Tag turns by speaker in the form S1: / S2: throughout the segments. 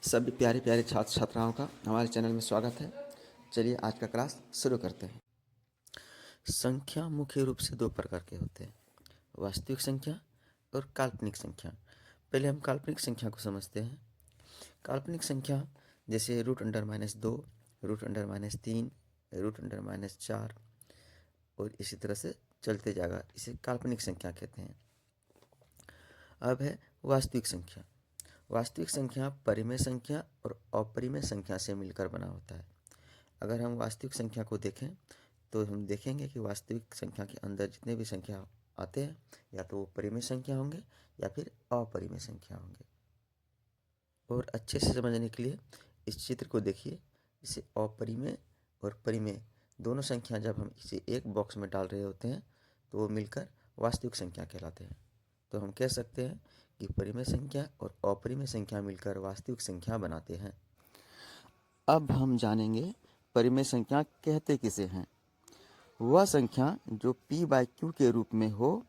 S1: सभी प्यारे प्यारे छात्र छात्राओं का हमारे चैनल में स्वागत है। चलिए आज का क्लास शुरू करते हैं। संख्या मुख्य रूप से दो प्रकार के होते हैं, वास्तविक संख्या और काल्पनिक संख्या। पहले हम काल्पनिक संख्या को समझते हैं। काल्पनिक संख्या जैसे √2, √-3, √-4 और इसी तरह से चलते जाएगा, इसे काल्पनिक संख्या कहते हैं। अब है वास्तविक संख्या। वास्तविक संख्या परिमेय संख्या और अपरिमेय संख्या से मिलकर बना होता है। अगर हम वास्तविक संख्या को देखें तो हम देखेंगे कि वास्तविक संख्या के अंदर जितने भी संख्या आते हैं या तो वो परिमेय संख्या होंगे या फिर अपरिमेय संख्या होंगे। और अच्छे से समझने के लिए इस चित्र को देखिए। इसे अपरिमेय और परिमेय दोनों संख्या जब हम इसे एक बॉक्स में डाल रहे होते हैं तो वो मिलकर वास्तविक संख्या कहलाते हैं। तो हम कह सकते हैं कि परिमेय संख्या और अपरिमेय संख्या मिलकर वास्तविक संख्या बनाते हैं। अब हम जानेंगे परिमेय संख्या कहते किसे हैं। वह संख्या जो p/q के रूप में हो,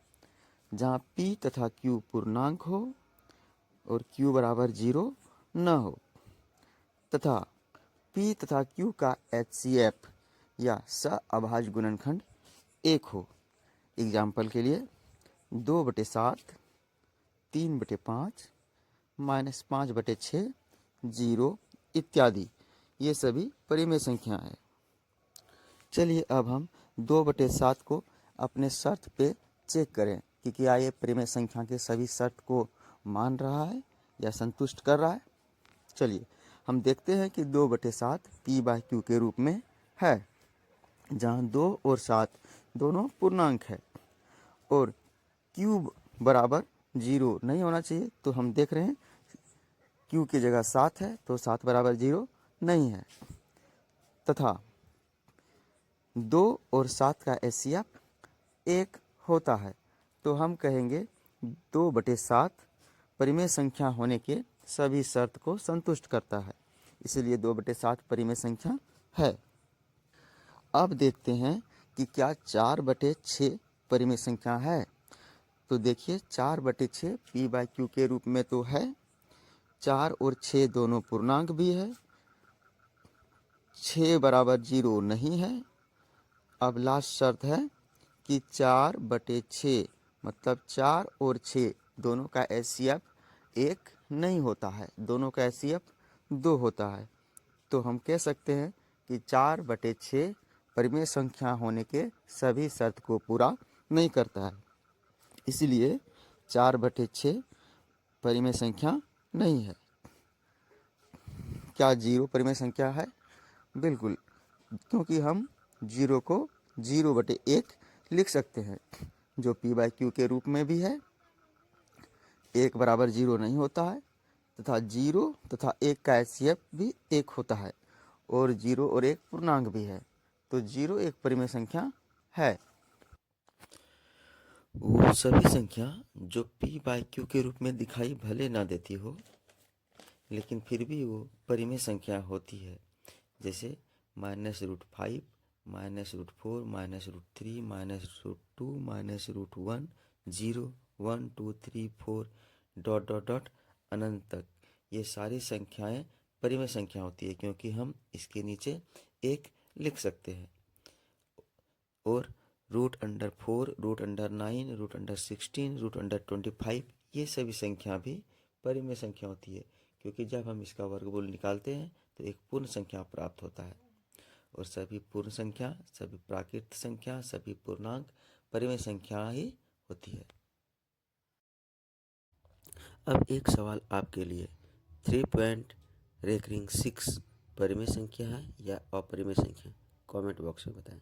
S1: जहाँ p तथा q पूर्णांक हो और q बराबर 0 न हो, तथा p तथा q का HCF या सहअभाज्य गुणनखंड 1 हो। एग्जाम्पल के लिए 2/7, 3/5, -5/6, 0 इत्यादि, ये सभी परिमेय संख्या है। चलिए अब हम 2/7 को अपने शर्त पे चेक करें कि क्या ये परिमेय संख्या के सभी शर्त को मान रहा है या संतुष्ट कर रहा है। चलिए हम देखते हैं कि 2/7 p/q के रूप में है, जहाँ 2 और 7 दोनों पूर्णांक है और q बराबर 0 नहीं होना चाहिए। तो हम देख रहे हैं q की जगह 7 है तो 7 बराबर 0 नहीं है, तथा 2 और 7 का HCF 1 होता है। तो हम कहेंगे 2/7 परिमेय संख्या होने के सभी शर्त को संतुष्ट करता है, इसलिए 2/7 परिमेय संख्या है। अब देखते हैं कि क्या 4/6 परिमेय संख्या है। तो देखिए 4/6 p/q के रूप में तो है, 4 और 6 दोनों पूर्णांक भी है, 6 बराबर 0 नहीं है। अब लास्ट शर्त है कि 4/6 मतलब 4 और 6 दोनों का HCF 1 नहीं होता है, दोनों का HCF 2 होता है। तो हम कह सकते हैं कि 4/6 परिमेय संख्या होने के सभी शर्त को पूरा नहीं करता है, इसलिए 4/6 परिमेय संख्या नहीं है। क्या 0 परिमेय संख्या है? बिल्कुल, क्योंकि हम 0 को 0/1 लिख सकते हैं, जो p/q के रूप में भी है। 1 बराबर 0 नहीं होता है, तथा 0 तथा 1 का HCF भी 1 होता है और 0 और 1 पूर्णांक भी है। तो 0 एक परिमेय संख्या है। वो सभी संख्या जो p/q के रूप में दिखाई भले ना देती हो, लेकिन फिर भी वो परिमेय संख्या होती है, जैसे -√5, -√4, -√3, -√2, -√1, 0, 1, 2, 3, 4 ... अनंत तक ये सारी संख्याएं परिमेय संख्या होती है, क्योंकि हम इसके नीचे 1 लिख सकते हैं। और √4, √9, √16, √25 ये सभी संख्या भी परिमेय संख्या होती है, क्योंकि जब हम इसका वर्गमूल निकालते हैं तो एक पूर्ण संख्या प्राप्त होता है। और सभी पूर्ण संख्या, सभी प्राकृत संख्या, सभी पूर्णांक परिमेय संख्या ही होती है। अब एक सवाल आपके लिए, 3.6 परिमेय संख्या है या अपरिमेय संख्या? कमेंट बॉक्स में बताएं।